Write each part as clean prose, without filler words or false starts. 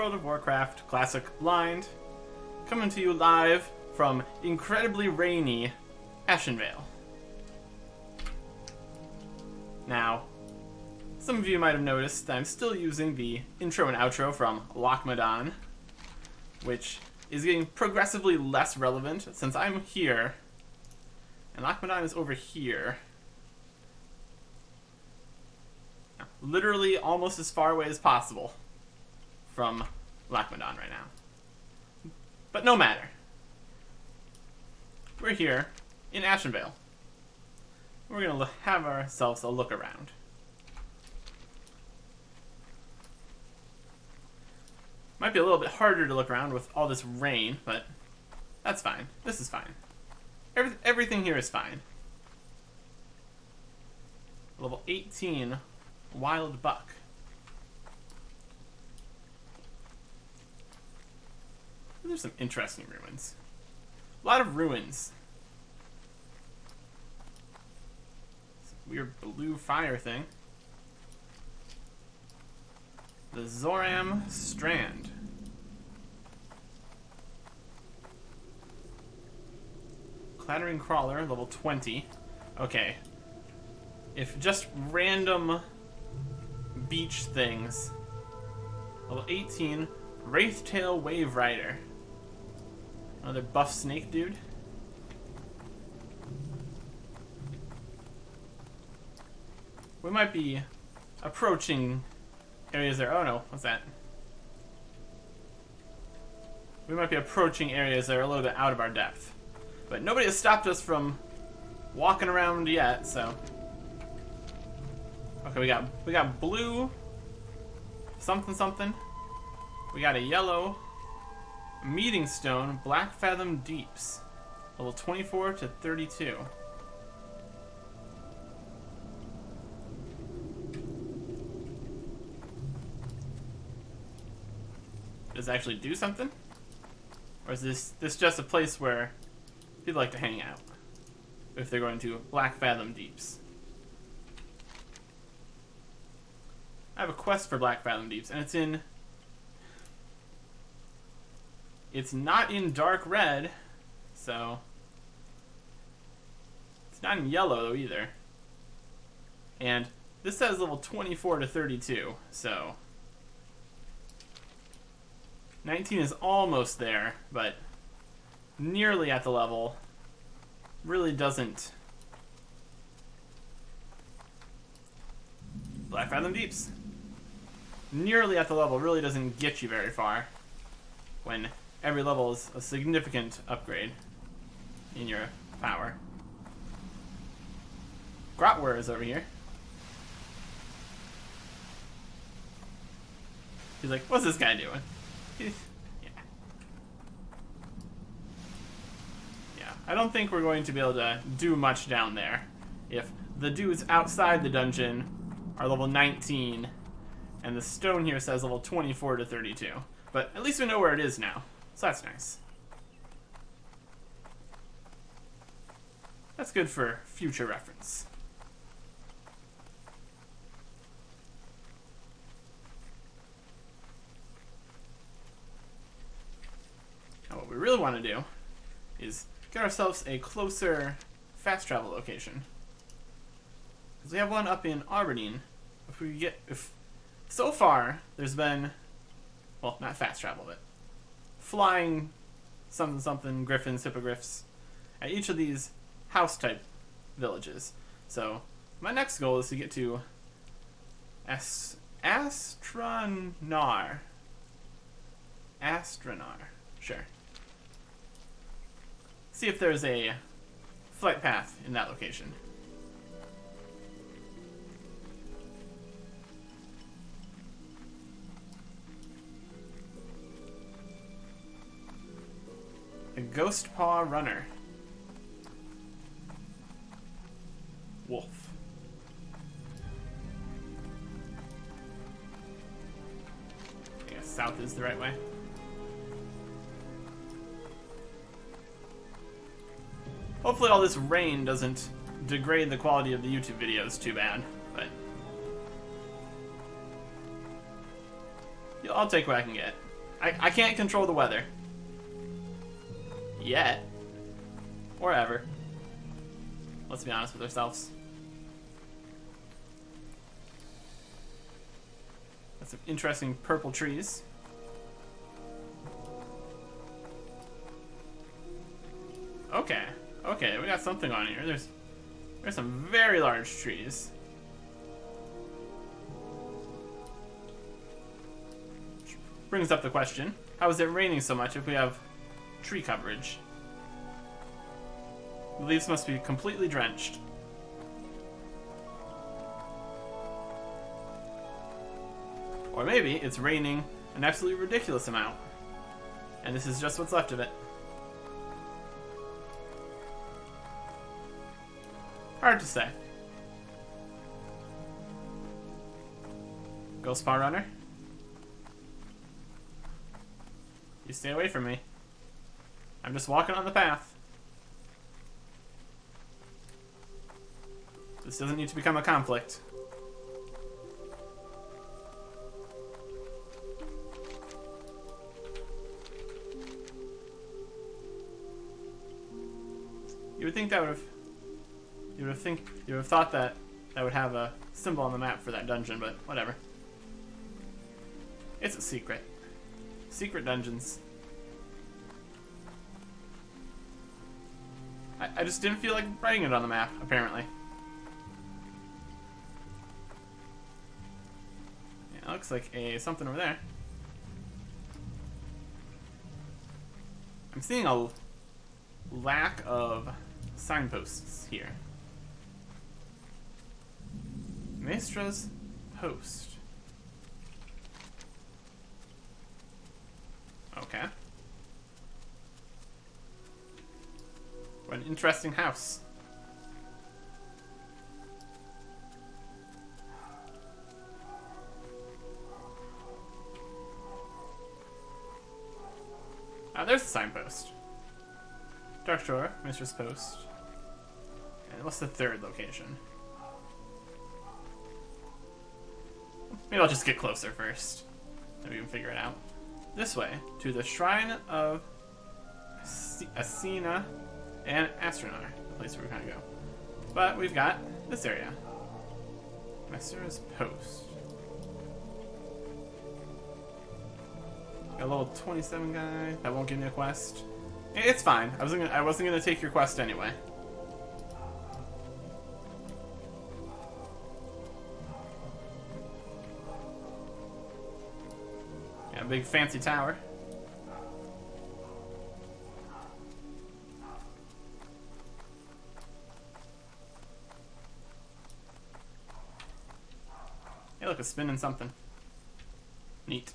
World of Warcraft Classic Blind, coming to you live from incredibly rainy Ashenvale. Now, some of you might have noticed that I'm still using the intro and outro from Lochmadon, which is getting progressively less relevant since I'm here, and Lochmadon is over here. Literally almost as far away as possible from Lochmadon right now. But no matter. We're here in Ashenvale. We're going to have ourselves a look around. Might be a little bit harder to look around with all this rain, but that's fine. This is fine. Everything here is fine. Level 18 Wild Buck. There's some interesting ruins. A lot of ruins. Some weird blue fire thing. The Zoram Strand. Clattering Crawler, level 20. Okay. If just random beach things. Level 18, Wraithtail Wave Rider. Another buff snake dude. We might be approaching areas there. Oh no, what's that? We might be approaching areas that are a little bit out of our depth. But nobody has stopped us from walking around yet, so. Okay, we got blue something. We got a yellow meeting stone, Black Fathom Deeps. Level 24 to 32. Does it actually do something? Or is this just a place where people like to hang out if they're going to Black Fathom Deeps? I have a quest for Black Fathom Deeps, and it's not in dark red, so it's not in yellow though either. And this says level 24 to 32, so 19 is almost there, but nearly at the level. Really doesn't. Black Fathom Deeps. Nearly at the level really doesn't get you very far when every level is a significant upgrade in your power. Grotwer is over here. He's like, what's this guy doing? Yeah, I don't think we're going to be able to do much down there if the dudes outside the dungeon are level 19 and the stone here says level 24 to 32. But at least we know where it is now, so that's nice. That's good for future reference. Now what we really want to do is get ourselves a closer fast travel location. Because we have one up in Aberdeen. If so far there's been, well, not fast travel, but flying something griffins, hippogriffs at each of these house type villages. So my next goal is to get to Astranar. Sure. See if there's a flight path in that location. A Ghost Paw Runner. Wolf. I guess south is the right way. Hopefully all this rain doesn't degrade the quality of the YouTube videos too bad, but I'll take what I can get. I can't control the weather. Yet. Or ever. Let's be honest with ourselves. Got some interesting purple trees. Okay. Okay, we got something on here. There's some very large trees. Which brings up the question, how is it raining so much if we have tree coverage? The leaves must be completely drenched. Or maybe it's raining an absolutely ridiculous amount, and this is just what's left of it. Hard to say. Go Spa Runner. You stay away from me. I'm just walking on the path. This doesn't need to become a conflict. You would think that would have... You would have thought that would have a symbol on the map for that dungeon, but whatever. It's a secret. Secret dungeons. I just didn't feel like writing it on the map, apparently. Yeah, it looks like something over there. I'm seeing a lack of signposts here. Maestra's Post. Okay. What an interesting house. Ah, there's the signpost. Dark Shore, Maestra's Post. And what's the third location? Maybe I'll just get closer first. Maybe we can figure it out. This way, to the Shrine of Asina and Astronar, the place where we're gonna go. But we've got this area. Maestra's Post. Got a level 27 guy that won't give me a quest. It's fine. I wasn't gonna take your quest anyway. Yeah, a big fancy tower. Hey, look, it's spinning something. Neat.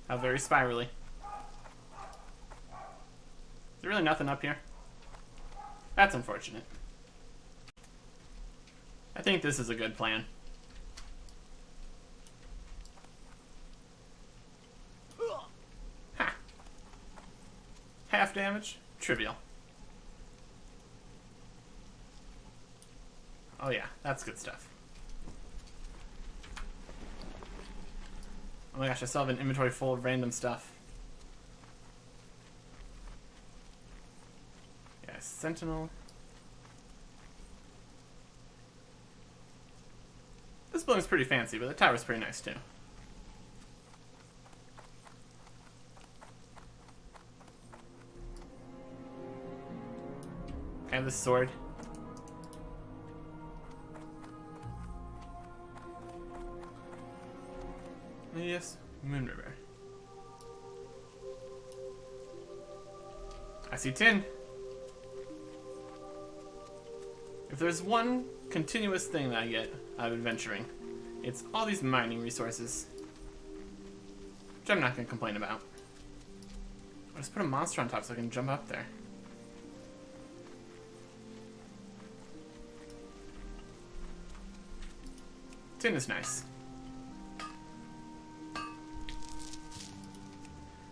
How very spirally. Is there really nothing up here? That's unfortunate. I think this is a good plan. Ha! Half damage? Trivial. Oh yeah, that's good stuff. Oh my gosh, I still have an inventory full of random stuff. Yeah, Sentinel. This building's pretty fancy, but the tower's pretty nice too. I have this sword. Yes, Moon River. I see tin. If there's one continuous thing that I get out of adventuring, it's all these mining resources. Which I'm not going to complain about. I'll just put a monster on top so I can jump up there. Tin is nice.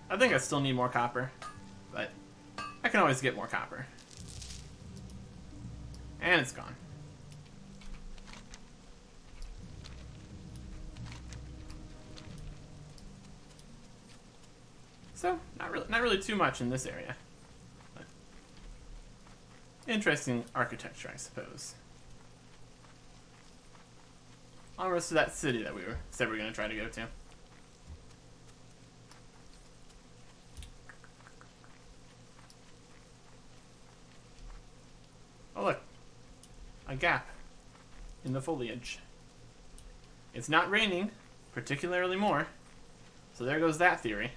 I think I still need more copper, but I can always get more copper. And it's gone. So, not really too much in this area. But interesting architecture, I suppose. Almost to that city that we said we were going to try to go to. Oh look, a gap in the foliage. It's not raining particularly more, so there goes that theory.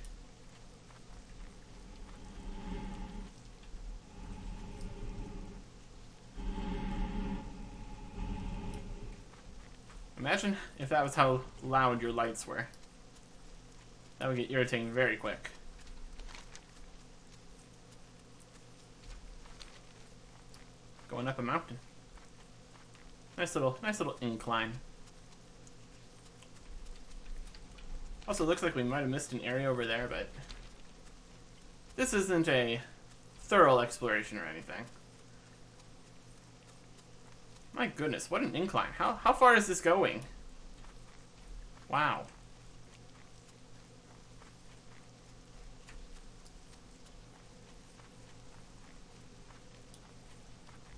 Imagine if that was how loud your lights were. That would get irritating very quick. Going up a mountain. Nice little incline. Also, looks like we might have missed an area over there, but this isn't a thorough exploration or anything. My goodness, what an incline. How far is this going? Wow.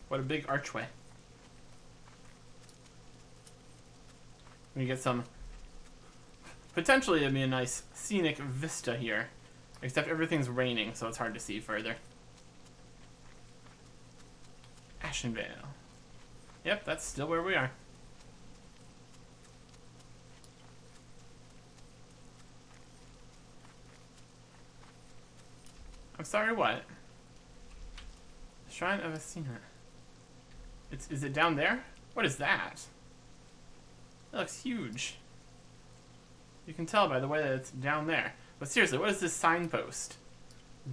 What a big archway. We get some... Potentially it'd be a nice scenic vista here. Except everything's raining, so it's hard to see further. Ashenvale. Yep, that's still where we are. I'm sorry, what? Shrine of Athena. Is it down there? What is that? That looks huge. You can tell by the way that it's down there. But seriously, what is this signpost?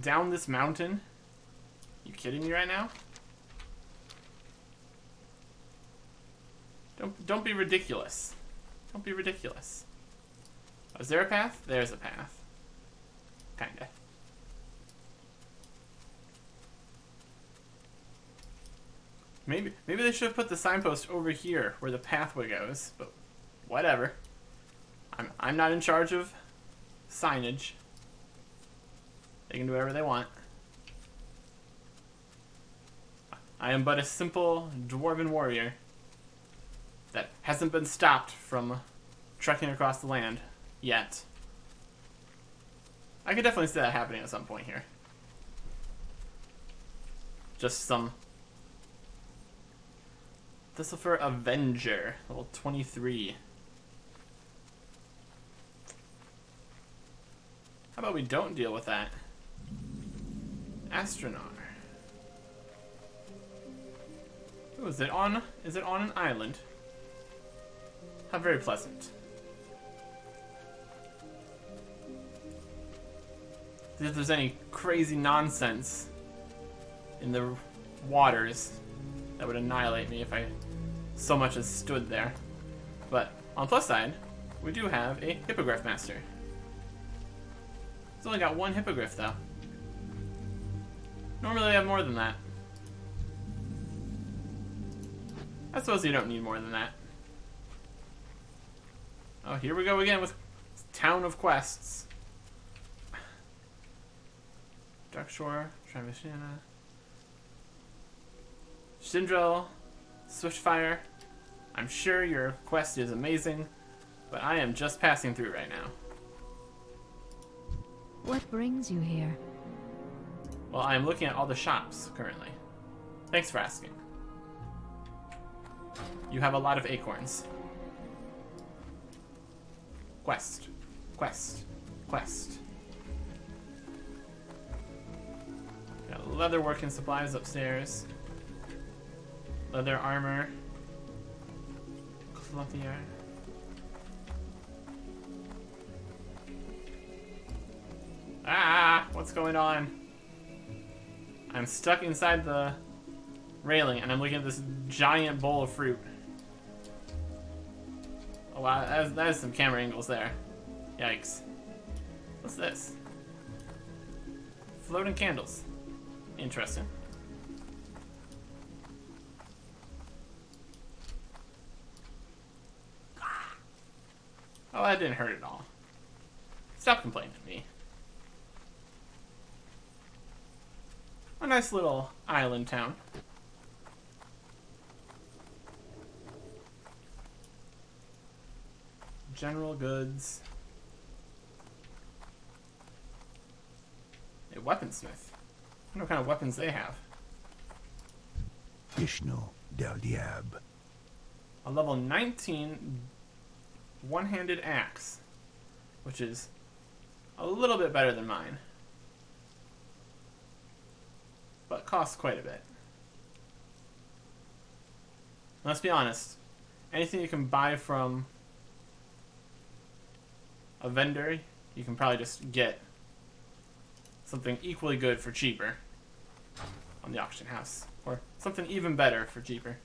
Down this mountain? You kidding me right now? Don't be ridiculous. Don't be ridiculous. Oh, is there a path? There's a path. Kinda. Maybe they should have put the signpost over here where the pathway goes, but whatever. I'm not in charge of signage. They can do whatever they want. I am but a simple dwarven warrior that hasn't been stopped from trekking across the land yet. I could definitely see that happening at some point here. Just some... Thistlefer Avenger, level 23. How about we don't deal with that? Astronar. Oh, is it on an island? How very pleasant. If there's any crazy nonsense in the waters, that would annihilate me if I so much as stood there. But on the plus side, we do have a Hippogriff Master. It's only got one Hippogriff though. Normally I have more than that. I suppose you don't need more than that. Oh, here we go again with Town of Quests. Darkshore, Travashana, Shindrel, Swiftfire. I'm sure your quest is amazing, but I am just passing through right now. What brings you here? Well, I am looking at all the shops currently. Thanks for asking. You have a lot of acorns. Quest. Quest. Quest. Got leather working supplies upstairs. Leather armor. Clothier. Ah! What's going on? I'm stuck inside the railing and I'm looking at this giant bowl of fruit. Oh wow, that is some camera angles there. Yikes. What's this? Floating candles. Interesting. Oh, that didn't hurt at all. Stop complaining to me. A nice little island town. General goods. A weaponsmith. I wonder what kind of weapons they have. Ishno del Diab. A level 19 one-handed axe, which is a little bit better than mine, but costs quite a bit. Let's be honest, anything you can buy from a vendor, you can probably just get something equally good for cheaper on the auction house, or something even better for cheaper.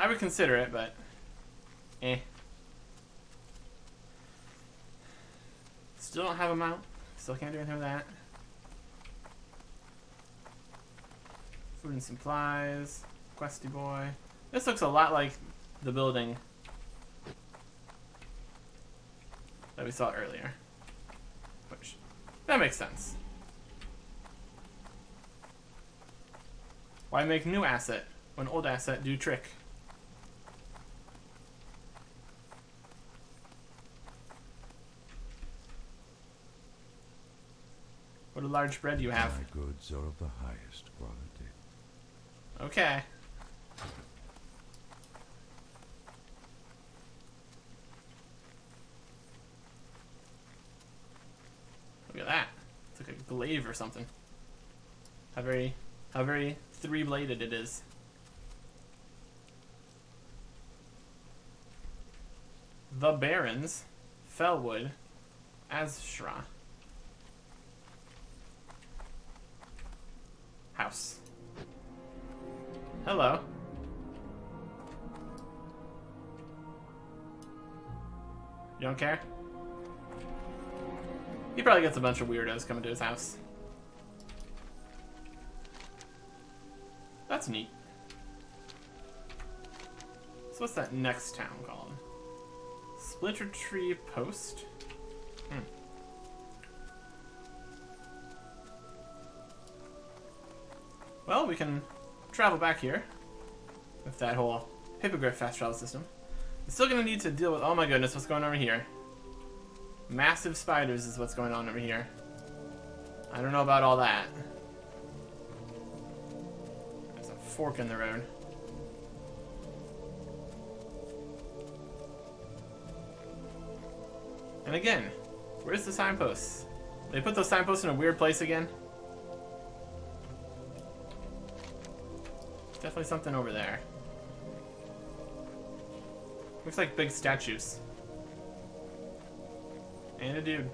I would consider it, but Still don't have a mount. Still can't do anything with that. Food and supplies. Questy boy. This looks a lot like the building that we saw earlier. Which, that makes sense. Why make new asset when old asset do trick? What a large bread you have. My goods are of the highest quality. Okay. Look at that. It's like a glaive or something. How very three-bladed it is. The Barons, Fellwood, Azshra. House. Hello. You don't care? He probably gets a bunch of weirdos coming to his house. That's neat. So what's that next town called? Splitter Tree Post? Well, we can travel back here with that whole hippogriff fast travel system. We're still going to need to deal with... Oh my goodness, what's going on over here? Massive spiders is what's going on over here. I don't know about all that. There's a fork in the road. And again, where's the signposts? They put those signposts in a weird place again? Definitely something over there. Looks like big statues. And a dude.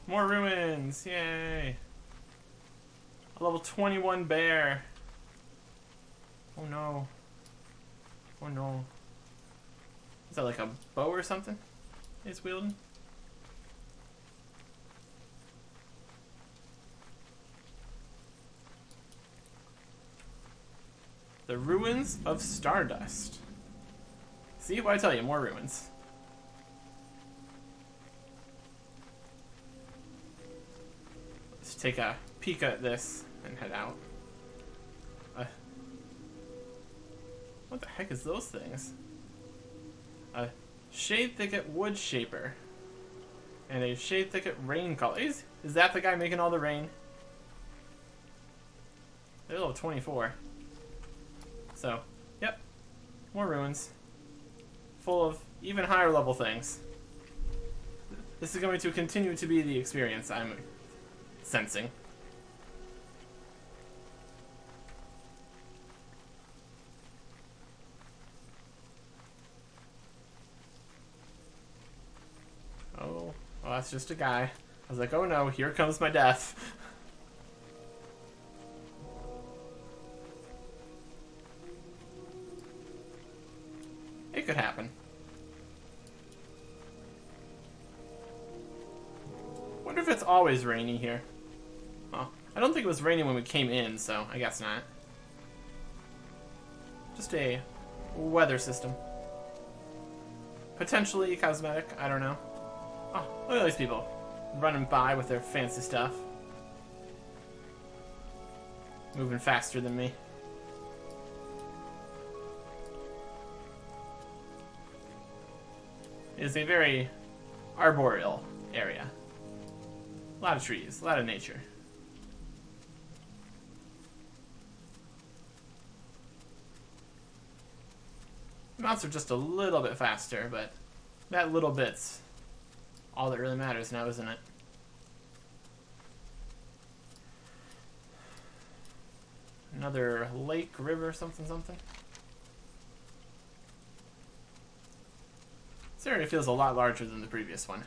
More ruins! Yay! A level 21 bear. Oh no. Oh no. Is that like a bow or something he's wielding? The Ruins of Stardust. See, what I tell you, more ruins. Let's take a peek at this and head out. What the heck is those things? A Shade Thicket Wood Shaper. And a Shade Thicket Rain Caller. Is that the guy making all the rain? They're level 24. So, yep, more ruins, full of even higher level things. This is going to continue to be the experience I'm sensing. Oh, well, that's just a guy. I was like, oh no, here comes my death. It could happen. Wonder if it's always rainy here. Oh, I don't think it was raining when we came in, so I guess not. Just a weather system. Potentially cosmetic, I don't know. Oh, look at these people running by with their fancy stuff. Moving faster than me. It is a very arboreal area. A lot of trees, a lot of nature. Mounts are just a little bit faster, but that little bit's all that really matters now, isn't it? Another lake, river, something, something. This area feels a lot larger than the previous one.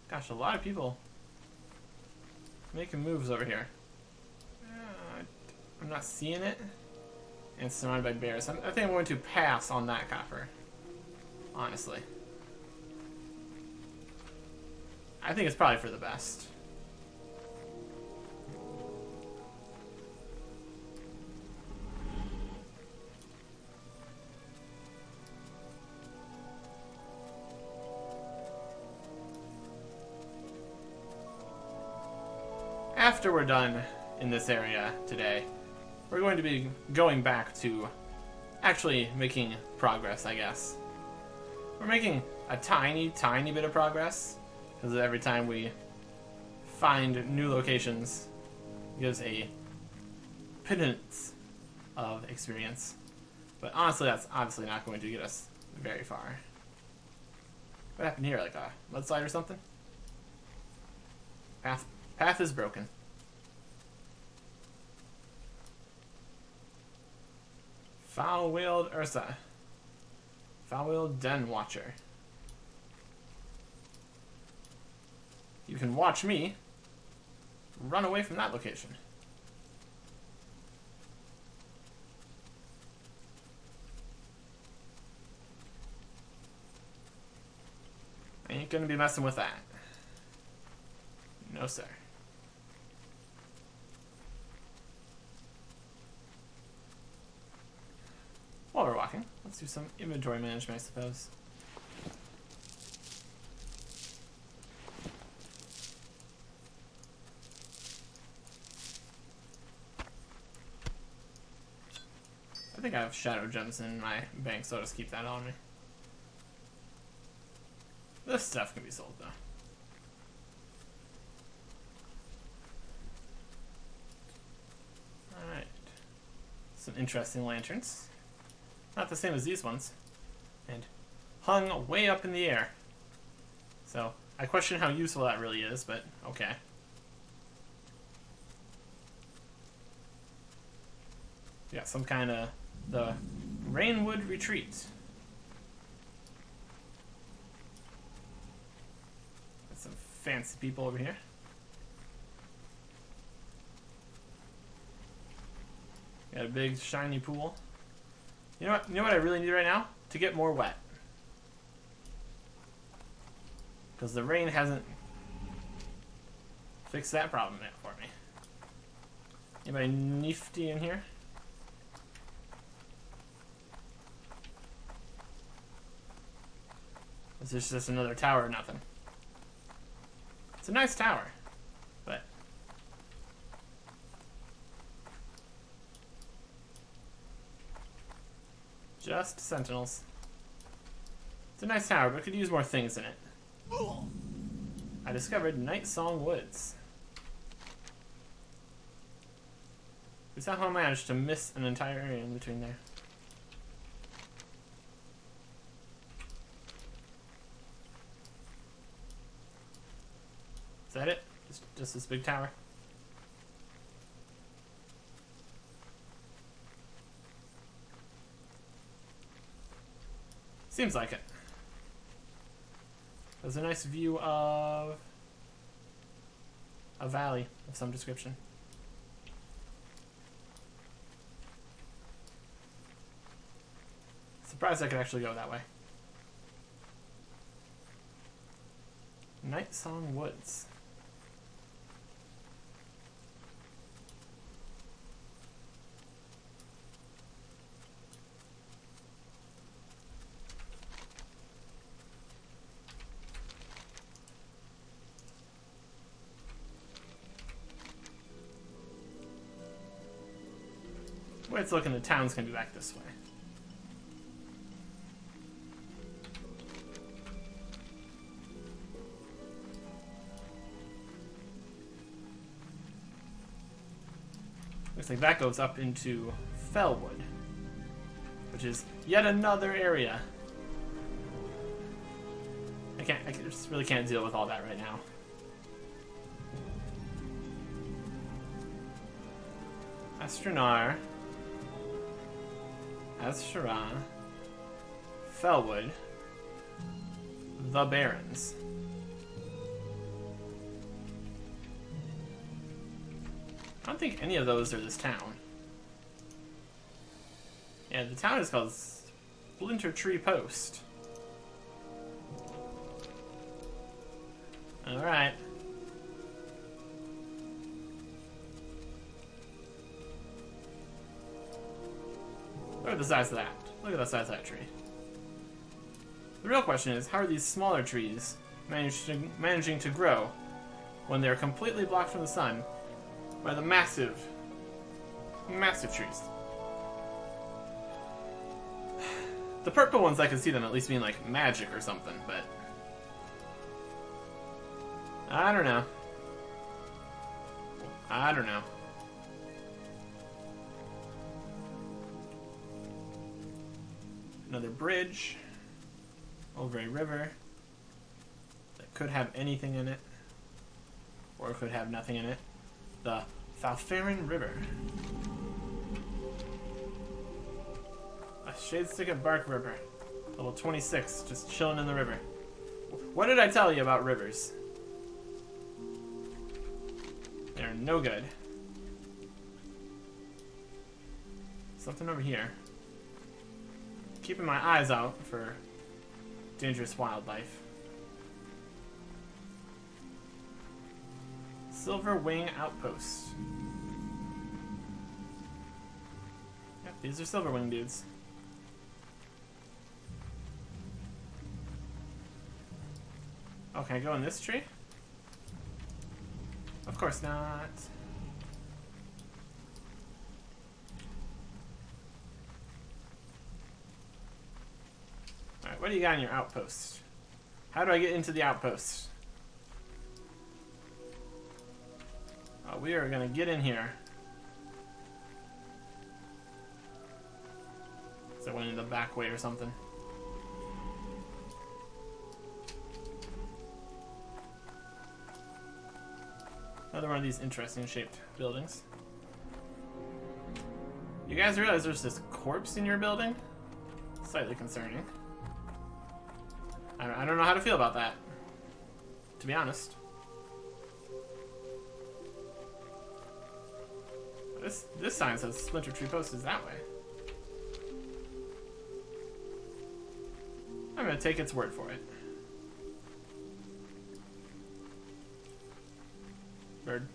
Gosh, a lot of people making moves over here. I'm not seeing it. And it's surrounded by bears. I think I'm going to pass on that copper. Honestly. I think it's probably for the best. After we're done in this area today, we're going to be going back to actually making progress, I guess. We're making a tiny, tiny bit of progress, because every time we find new locations, it gives a pittance of experience. But honestly, that's obviously not going to get us very far. What happened here? Like a mudslide or something? Path is broken. Foul-wheeled Ursa. Foul-wheeled Den Watcher. You can watch me run away from that location. I ain't gonna be messing with that. No, sir. While we're walking, let's do some inventory management, I suppose. I think I have shadow gems in my bank, so I'll just keep that on me. This stuff can be sold, though. Alright. Some interesting lanterns. Not the same as these ones. And hung way up in the air. So, I question how useful that really is, but okay. Yeah, some kind of the Rainwood Retreat. Got some fancy people over here. Got a big shiny pool. You know what? You know what I really need right now? To get more wet. Because the rain hasn't fixed that problem yet for me. Anybody nifty in here? Is this just another tower or nothing? It's a nice tower, but just sentinels. It's a nice tower, but it could use more things in it. I discovered Night Song Woods. We somehow managed to miss an entire area in between there. Is that it? Just this big tower? Seems like it. There's a nice view of a valley of some description. Surprised I could actually go that way. Night Song Woods. The way it's looking, the town's gonna be back this way. Looks like that goes up into Fellwood, which is yet another area. I just really can't deal with all that right now. Astronar, Azshara, Fellwood, the Barrens. I don't think any of those are this town. Yeah, the town is called Splinter Tree Post. Alright. Look at the size of that. Look at the size of that tree. The real question is, how are these smaller trees managing to grow when they're completely blocked from the sun by the massive trees? The purple ones, I can see them at least being like magic or something, but I don't know. I don't know. Another bridge over a river that could have anything in it, or could have nothing in it. The Falfarin River. A shade stick of bark river. Level 26, just chilling in the river. What did I tell you about rivers? They're no good. Something over here. Keeping my eyes out for dangerous wildlife. Silver Wing Outpost. Yep, these are Silver Wing dudes. Oh, can I go in this tree? Of course not. Alright, what do you got in your outpost? How do I get into the outpost? Oh, we are gonna get in here. So I went in the back way or something. Another one of these interesting shaped buildings. You guys realize there's this corpse in your building? Slightly concerning. I don't know how to feel about that, to be honest. This sign says Splinter Tree Post is that way. I'm gonna take its word for it. Bird.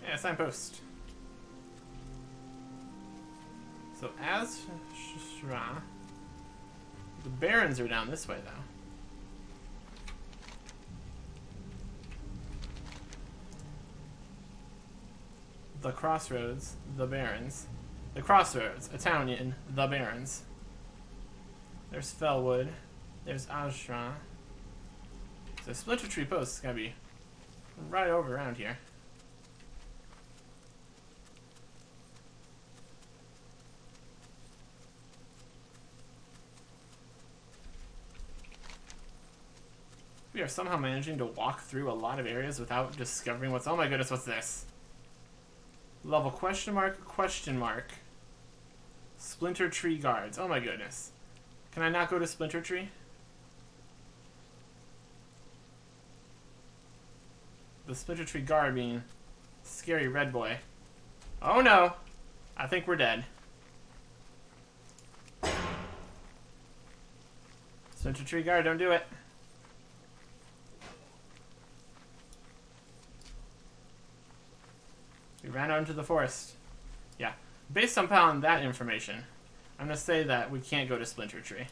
Yeah, signpost. So Azshara. The Barrens are down this way, though. The Crossroads, the Barrens. The Crossroads, a town in the Barrens. There's Fellwood. There's Azshara. So Splinter Tree Post is gonna be right over around here. We are somehow managing to walk through a lot of areas without discovering what's... Oh my goodness, what's this? Level question mark. Splinter Tree Guards. Oh my goodness. Can I not go to Splinter Tree? The Splinter Tree Guard being scary red boy. Oh no! I think we're dead. Splinter Tree Guard, don't do it. We ran out into the forest. Yeah. Based upon that information, I'm going to say that we can't go to Splinter Tree.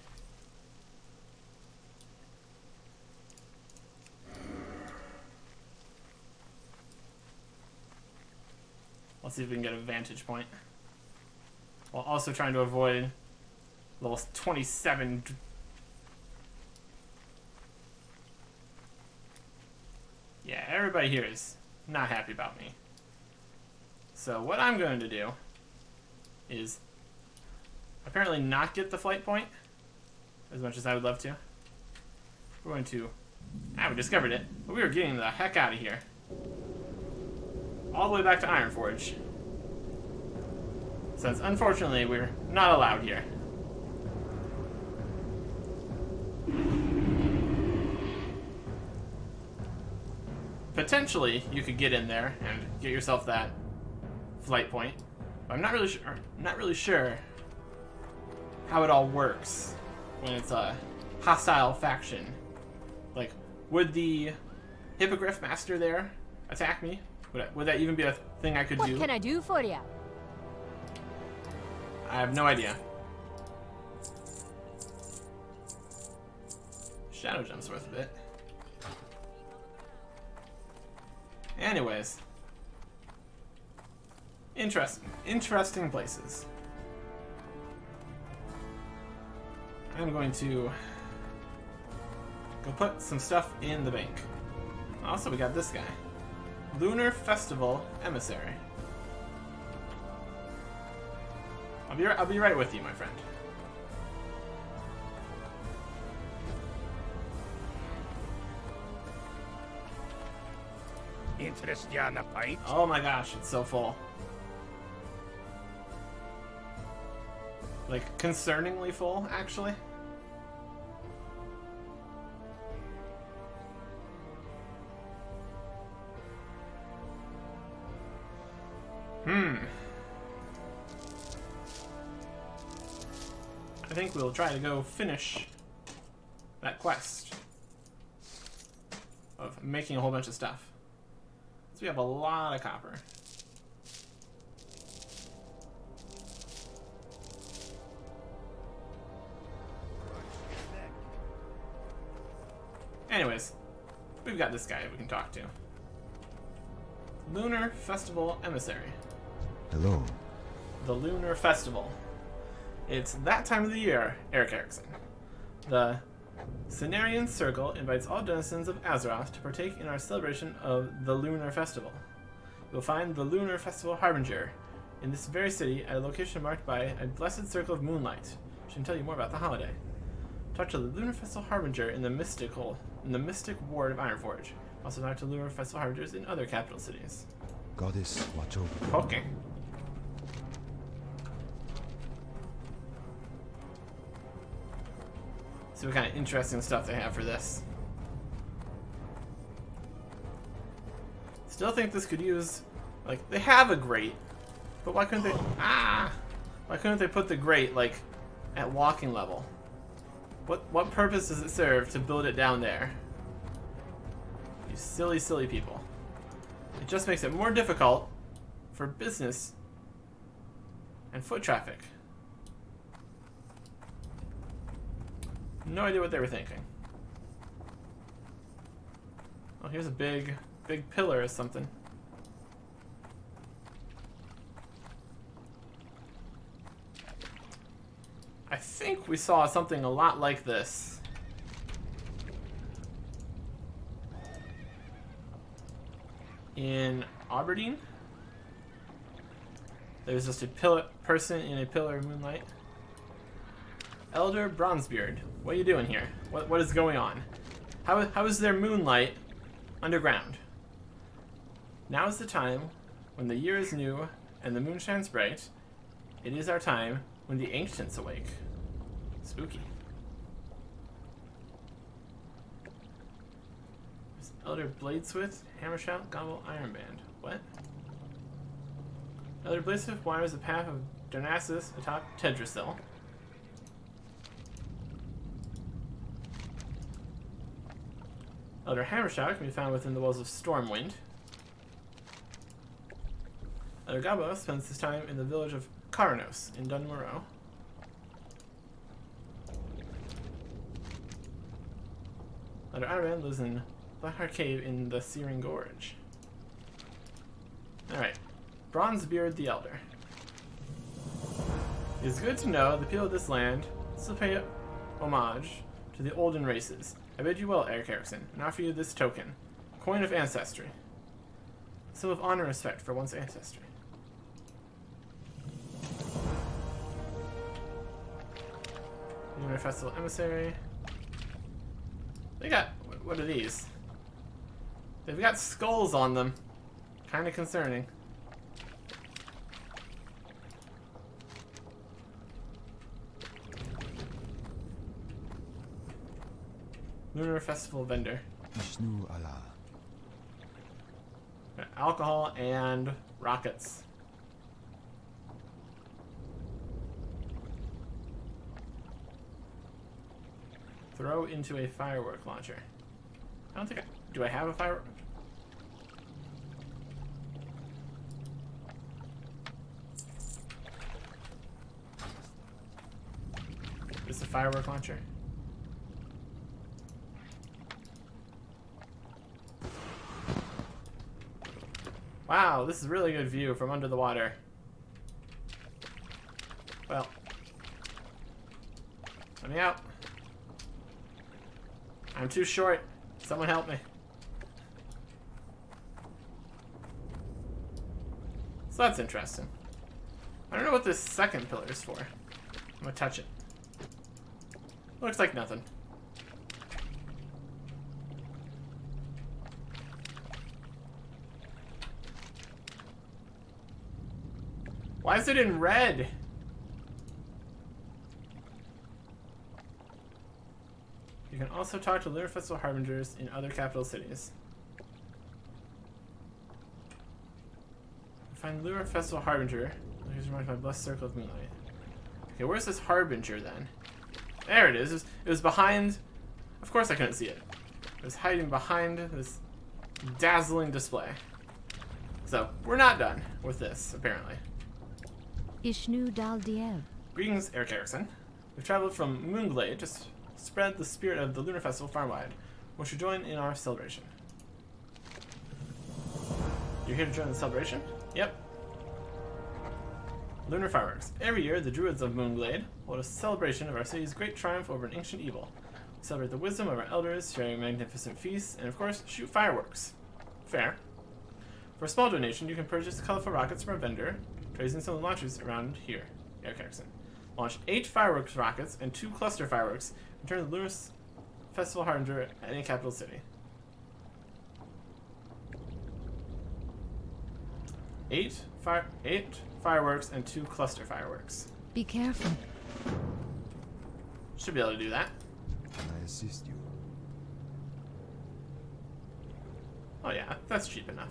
Let's see if we can get a vantage point. While also trying to avoid level 27. Yeah, everybody here is not happy about me. So what I'm going to do is apparently not get the flight point as much as I would love to. We're going to... we discovered it. But we were getting the heck out of here. All the way back to Ironforge. Since, unfortunately, we're not allowed here. Potentially, you could get in there and get yourself that flight point. But I'm not really sure how it all works when it's a hostile faction. Like, would the Hippogriff Master there attack me? Would that even be a thing I could do? What can I do for you? I have no idea. Shadow Gem's worth a bit. Anyways. Interesting places. I'm going to go put some stuff in the bank. Also, we got this guy. Lunar Festival Emissary. I'll be right with you, my friend. Interest you on a pint? Oh my gosh, it's so full. Like, concerningly full, actually. I think we'll try to go finish that quest of making a whole bunch of stuff. So we have a lot of copper. Anyways, we've got this guy we can talk to. Lunar Festival Emissary. Hello. The Lunar Festival. It's that time of the year, Eric Erickson. The Cenarian Circle invites all denizens of Azeroth to partake in our celebration of the Lunar Festival. You'll find the Lunar Festival Harbinger in this very city at a location marked by a blessed circle of moonlight, which can tell you more about the holiday. Talk to the Lunar Festival Harbinger in the Mystic Ward of Ironforge. Also talk to Lunar Festival Harbingers in other capital cities. Goddess, watch over. Okay. See what kind of interesting stuff they have for this. Still think this could use, like, they have a grate, but why couldn't they, why couldn't they put the grate, like, at walking level? What purpose does it serve to build it down there? You silly, silly people. It just makes it more difficult for business and foot traffic. No idea what they were thinking. Oh, here's a big pillar or something. I think we saw something a lot like this. In Aberdeen. There's just a person in a pillar of moonlight. Elder Bronzebeard, what are you doing here? What is going on? How is there moonlight underground? Now is the time when the year is new and the moon shines bright. It is our time when the ancients awake. Spooky. There's Elder Bladesmith, Hammershout, Gobble, Ironband. What? Elder Bladesmith wanders the path of Darnassus atop Tedrasil. Elder Hammershock can be found within the walls of Stormwind. Elder Gabo spends his time in the village of Karanos in Dunmurrow. Elder Iran lives in Blackheart Cave in the Searing Gorge. Alright. Bronzebeard the Elder. It is good to know the people of this land still pay homage to the olden races. I bid you well, Eric Erickson, and offer you this token. Coin of Ancestry. Some of honor and respect for one's ancestry. Lunar Festival Emissary. They got... what are these? They've got skulls on them. Kind of concerning. Lunar Festival Vendor. Ishnu Allah. Alcohol and rockets. Throw into a firework launcher. I don't think I... do I have a firework? Is this a firework launcher? Wow, this is a really good view from under the water. Well. Let me out. I'm too short. Someone help me. So that's interesting. I don't know what this second pillar is for. I'm gonna touch it. Looks like nothing. Why is it in red? You can also talk to Lunar Festival Harbingers in other capital cities. Find Lunar Festival Harbinger. Here's my blessed circle of moonlight. Okay, where's this Harbinger then? There it is. It was behind... Of course I couldn't see it. It was hiding behind this dazzling display. So, we're not done with this, apparently. Ishnu Dal Diev. Greetings, Eric Erickson. We've traveled from Moonglade to spread the spirit of the Lunar Festival far-wide. Won't you join in our celebration? You're here to join the celebration? Yep. Lunar fireworks. Every year, the Druids of Moonglade hold a celebration of our city's great triumph over an ancient evil. We celebrate the wisdom of our elders, sharing magnificent feasts, and of course, shoot fireworks. Fair. For a small donation, you can purchase colorful rockets from our vendor, raising some of the launchers around here. Eric Erickson. Launch 8 fireworks rockets and 2 cluster fireworks, and turn the Lunar Festival Harbinger at any capital city. 8 fireworks and 2 cluster fireworks. Be careful. Should be able to do that. Can I assist you? Oh yeah, that's cheap enough.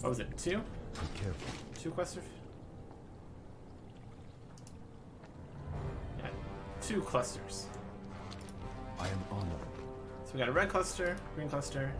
What was it? 2? Be careful. 2 cluster? Yeah, 2 clusters. I am honored. So we got a red cluster, green cluster.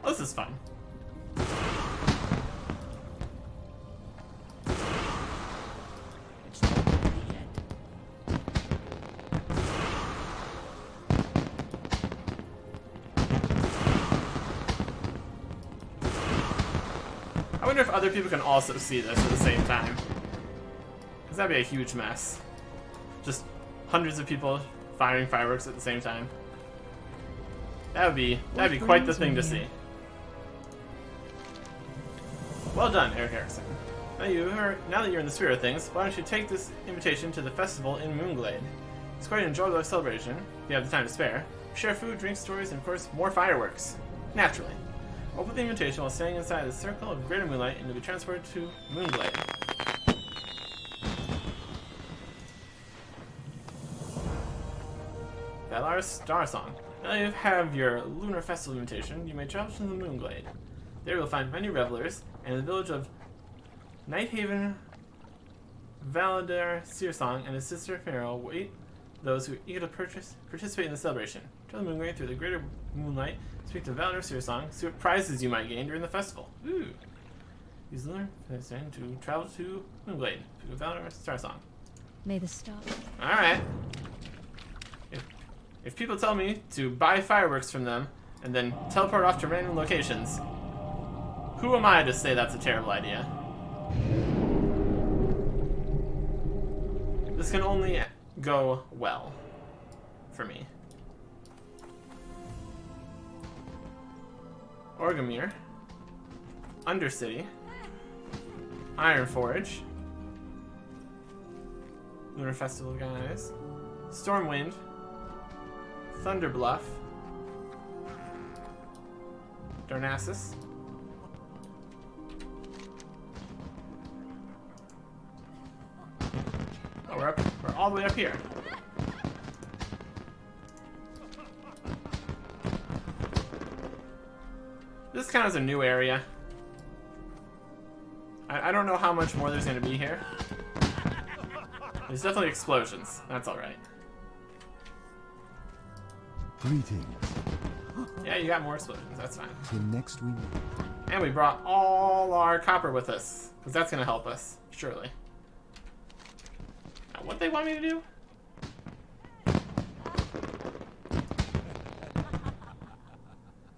This is fun. It's not ready yet. I wonder if other people can also see this at the same time. Because that'd be a huge mess. Just hundreds of people firing fireworks at the same time. That'd be quite the thing to see. Well done, Eric Erickson. Now that you're in the spirit of things, why don't you take this invitation to the festival in Moonglade? It's quite an enjoyable celebration, if you have the time to spare. Share food, drinks, stories, and of course, more fireworks. Naturally. Open the invitation while staying inside the circle of greater moonlight and you'll be transported to Moonglade. Valar's Star Song. Now you have your Lunar Festival invitation, you may travel to the Moonglade. There you'll find many revelers, and in the village of Nighthaven, Valadar Searsong and his sister Pharaoh wait those who are eager to participate in the celebration. Travel the Moonglade through the greater moonlight, speak to Valadar Searsong, see what prizes you might gain during the festival. Ooh! Use the Lunar Festival to travel to Moonglade, speak with Valadar Searsong. May the star. Alright. If people tell me to buy fireworks from them and then teleport off to random locations, who am I to say that's a terrible idea? This can only go well for me. Orgrimmar, Undercity, Ironforge, Lunar Festival guys, Stormwind, Thunderbluff, Darnassus, oh, we're all the way up here. This kind of is a new area. I don't know how much more there's going to be here. There's definitely explosions. That's alright. Greetings. Yeah, you got more explosions. That's fine. Till next we meet. And we brought all our copper with us. Because that's going to help us. Surely. Now, what they want me to do?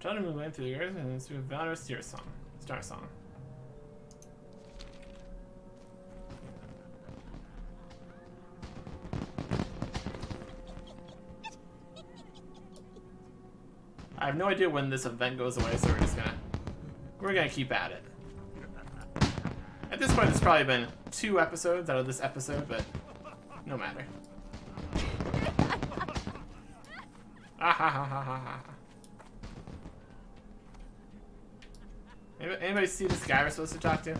Try to move in through the earth and it's with Valar's Star Song. I have no idea when this event goes away, so we're gonna keep at it. At this point, it's probably been 2 episodes out of this episode, but no matter. Ah ha ha ha ha ha. Anybody see this guy we're supposed to talk to?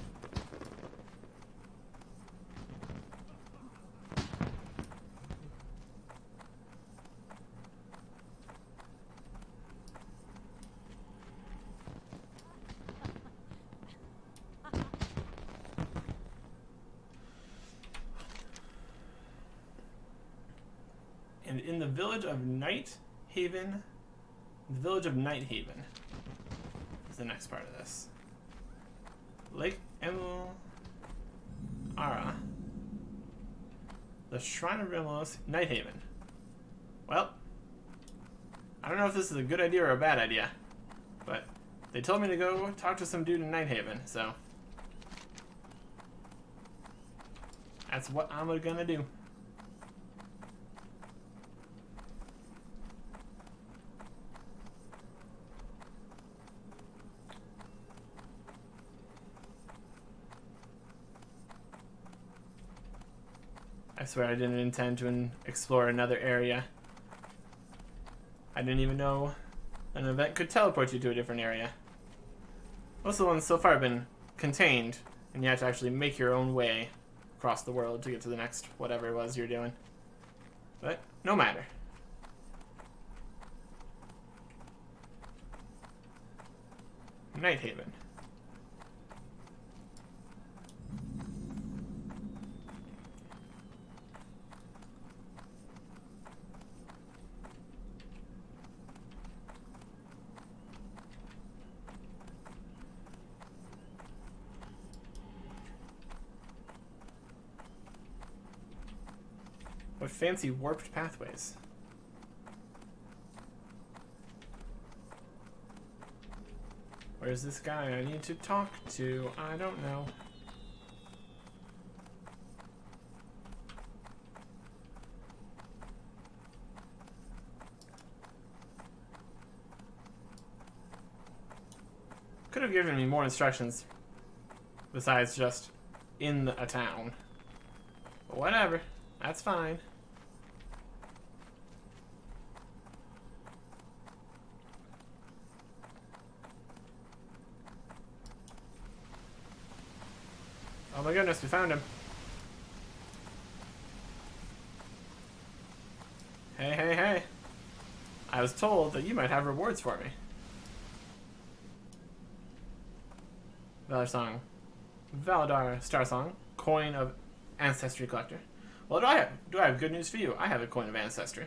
And in the village of Nighthaven, is the next part of this. Lake Ara, the Shrine of Rimlos, Nighthaven. Well, I don't know if this is a good idea or a bad idea, but they told me to go talk to some dude in Nighthaven, so that's what I'm gonna do. I swear I didn't intend to explore another area. I didn't even know an event could teleport you to a different area. Most of the ones so far have been contained, and you have to actually make your own way across the world to get to the next whatever it was you're doing. But no matter. Nighthaven. What fancy warped pathways. Where's this guy I need to talk to? I don't know. Could have given me more instructions besides just in a town. But whatever. That's fine. Oh my goodness, we found him. Hey, hey, hey. I was told that you might have rewards for me. Valor Song. Valadar Star Song. Coin of Ancestry Collector. Well, do I have good news for you? I have a coin of Ancestry.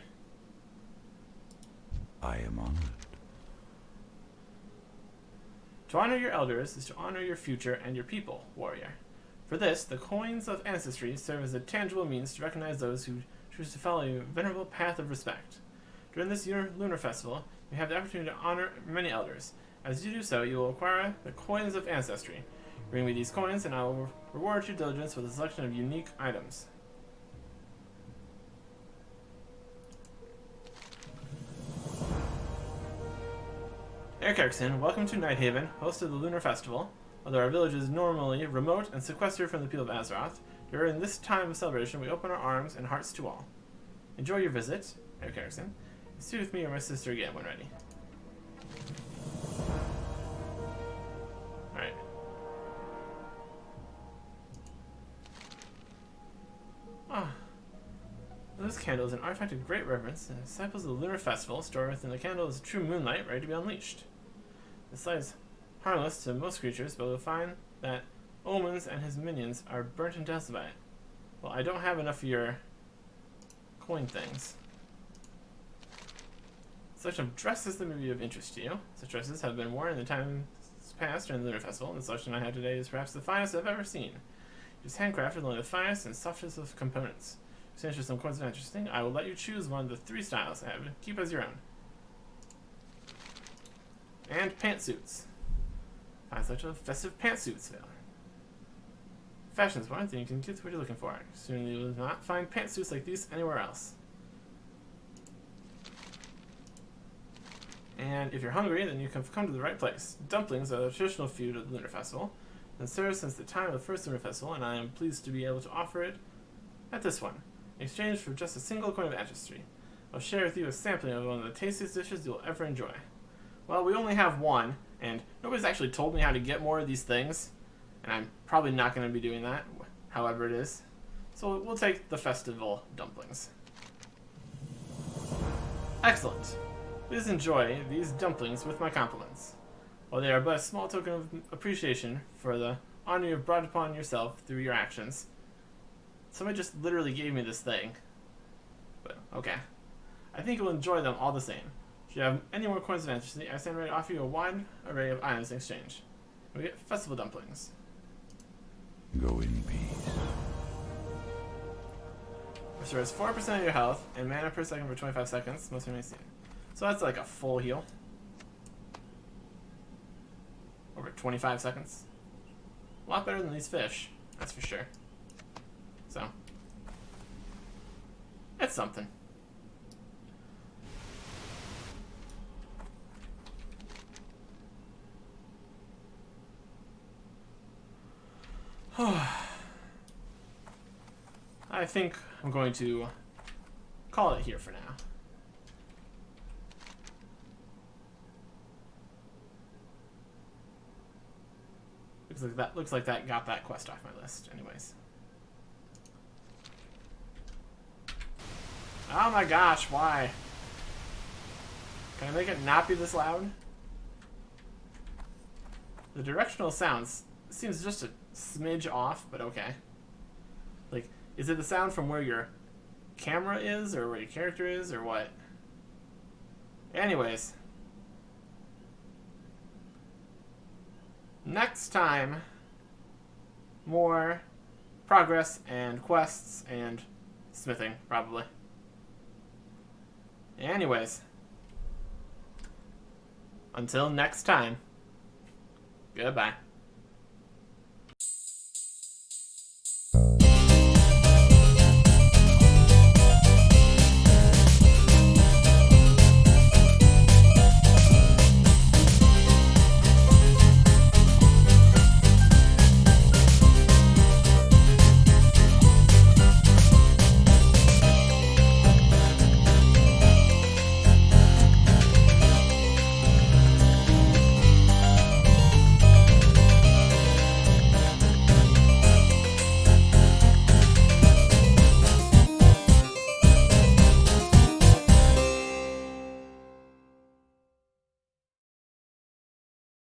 I am honored. To honor your elders is to honor your future and your people, warrior. For this, the coins of Ancestry serve as a tangible means to recognize those who choose to follow a venerable path of respect. During this lunar festival, you have the opportunity to honor many elders. As you do so, you will acquire the coins of Ancestry. Bring me these coins, and I will reward your diligence with a selection of unique items. Eric Erickson, welcome to Nighthaven, host of the Lunar Festival. Although our village is normally remote and sequestered from the people of Azeroth, during this time of celebration we open our arms and hearts to all. Enjoy your visit, Eric Erickson. Stay with me or my sister again when ready. Alright. Ah. This candle is an artifact of great reverence, and the disciples of the Lunar Festival store within the candle is true moonlight ready to be unleashed. This light is harmless to most creatures, but we'll find that Omens and his minions are burnt and dusted by it. Well, I don't have enough of your coin things. Selection of dresses that may be of interest to you. Such dresses have been worn in the times past during the Lunar Festival, and the selection I have today is perhaps the finest I've ever seen. It is handcrafted with only the finest and softest of components. Since there's some coins of interesting, I will let you choose one of the 3 styles I have to keep as your own. And pantsuits. Find such a festive pantsuits sale. Fashion is one thing you can get what you're looking for. Soon you will not find pantsuits like these anywhere else. And if you're hungry, then you have come to the right place. Dumplings are the traditional food of the Lunar Festival, and served since the time of the first Lunar Festival, and I am pleased to be able to offer it at this one, in exchange for just a single coin of ancestry. I'll share with you a sampling of one of the tastiest dishes you'll ever enjoy. Well, we only have one, and nobody's actually told me how to get more of these things, and I'm probably not going to be doing that, however it is. So we'll take the festival dumplings. Excellent. Please enjoy these dumplings with my compliments. While they are but a small token of appreciation for the honor you've brought upon yourself through your actions. Somebody just literally gave me this thing. But, okay. I think you'll enjoy them all the same. If you have any more coins of interest, I stand ready to offer you a wide array of items in exchange. We get festival dumplings. Go in peace. Restores 4% of your health and mana per second for 25 seconds. Most remain seen. So that's like a full heal. Over 25 seconds. A lot better than these fish, that's for sure. So, it's something. I think I'm going to call it here for now. Looks like that got that quest off my list, anyways. Oh my gosh, why? Can I make it not be this loud? The directional sounds seems just a smidge off, but okay. Like, is it the sound from where your camera is, or where your character is, or what? Anyways. Next time, more progress and quests and smithing, probably. Anyways. Until next time. Goodbye.